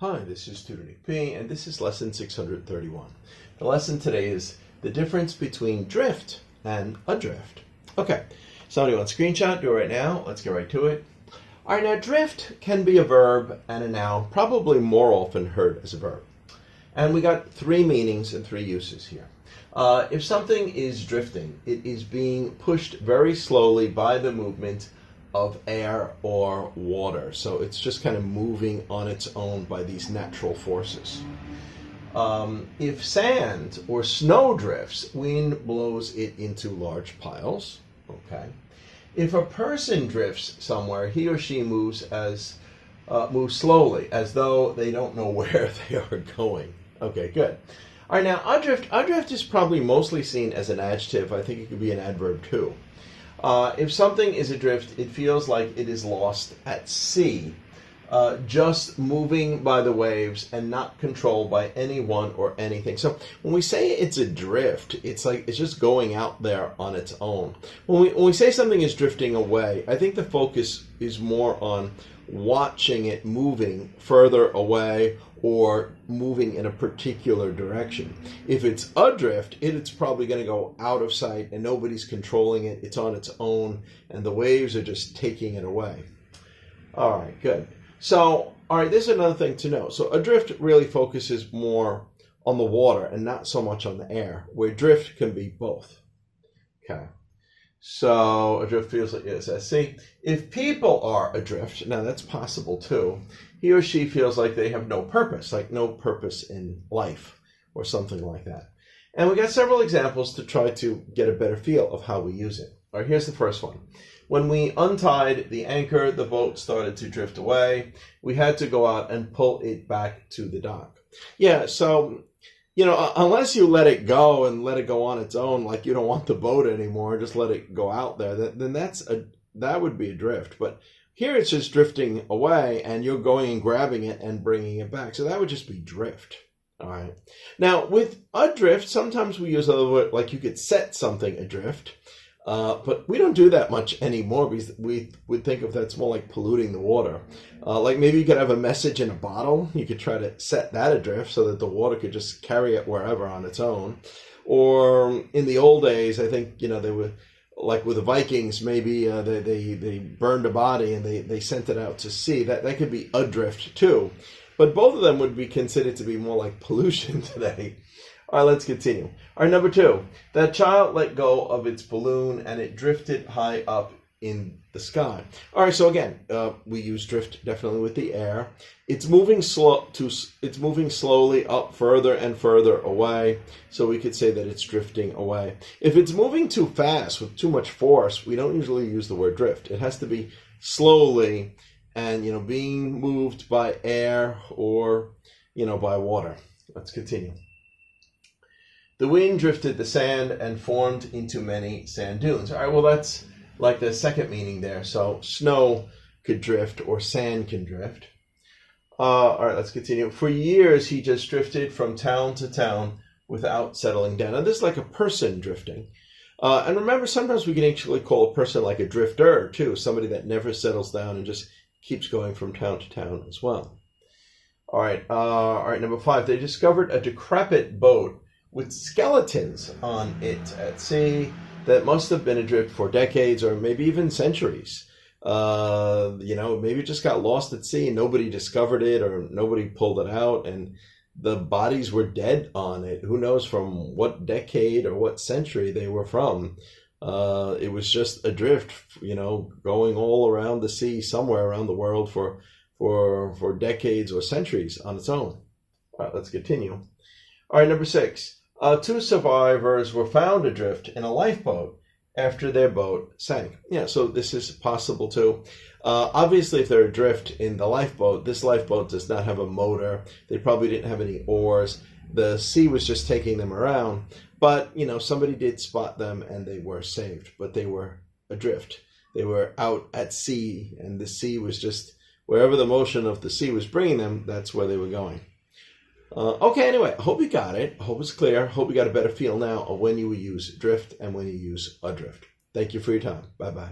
Hi, this is Tutor P, and this is lesson 631. The lesson today is the difference between drift and adrift. Okay, somebody wants a screenshot, do it right now. Let's get right to it. All right, now drift can be a verb and a noun, probably more often heard as a verb. And we got three meanings and three uses here. If something is drifting, it is being pushed very slowly by the movement of air or water. So it's just kind of moving on its own by these natural forces. If sand or snow drifts, wind blows it into large piles. Okay. If a person drifts somewhere, he or she moves slowly, as though they don't know where they are going. Okay, good. All right, now adrift is probably mostly seen as an adjective. I think it could be an adverb too. If something is adrift, it feels like it is lost at sea, just moving by the waves and not controlled by anyone or anything. So when we say it's adrift, it's like it's just going out there on its own. When we say something is drifting away, I think the focus is more on watching it moving further away or moving in a particular direction. If it's adrift, it's probably going to go out of sight and nobody's controlling it. It's on its own and the waves are just taking it away. All right, good. So, all right, this is another thing to know. So adrift really focuses more on the water and not so much on the air, where drift can be both. Okay. So adrift feels like it's at sea. If people are adrift, now that's possible too, he or she feels like they have no purpose, like no purpose in life or something like that. And we got several examples to try to get a better feel of how we use it. All right, here's the first one. When we untied the anchor, the boat started to drift away. We had to go out and pull it back to the dock. Yeah, so unless you let it go and let it go on its own, like you don't want the boat anymore, just let it go out there, then that would be adrift. But here it's just drifting away and you're going and grabbing it and bringing it back. So that would just be drift. All right. Now with adrift, sometimes we use other word, like you could set something adrift. But we don't do that much anymore because we would think of that's more like polluting the water. Like maybe you could have a message in a bottle. You could try to set that adrift so that the water could just carry it wherever on its own. Or in the old days, I think, they were like with the Vikings, maybe they burned a body and they sent it out to sea. That could be adrift too. But both of them would be considered to be more like pollution today. All right, let's continue. All right, number 2. That child let go of its balloon and it drifted high up in the sky. All right, so again, we use drift definitely with the air. It's moving slowly up further and further away, so we could say that it's drifting away. If it's moving too fast with too much force, we don't usually use the word drift. It has to be slowly and being moved by air or by water. Let's continue. The wind drifted the sand and formed into many sand dunes. All right, well, that's like the second meaning there. So snow could drift or sand can drift. All right, let's continue. For years, he just drifted from town to town without settling down. Now, this is like a person drifting. And remember, sometimes we can actually call a person like a drifter, too, somebody that never settles down and just keeps going from town to town as well. All right, number 5. They discovered a decrepit boat with skeletons on it at sea that must have been adrift for decades or maybe even centuries. Maybe it just got lost at sea and nobody discovered it or nobody pulled it out and the bodies were dead on it. Who knows from what decade or what century they were from. It was just adrift, going all around the sea somewhere around the world for decades or centuries on its own. All right, let's continue. All right, number 6. 2 survivors were found adrift in a lifeboat after their boat sank. Yeah, so this is possible too. Obviously, if they're adrift in the lifeboat, this lifeboat does not have a motor. They probably didn't have any oars. The sea was just taking them around. But, somebody did spot them and they were saved. But they were adrift. They were out at sea and the sea was just, wherever the motion of the sea was bringing them, that's where they were going. Okay, anyway, I hope you got it. I hope it's clear. I hope you got a better feel now of when you use drift and when you use adrift. Thank you for your time. Bye-bye.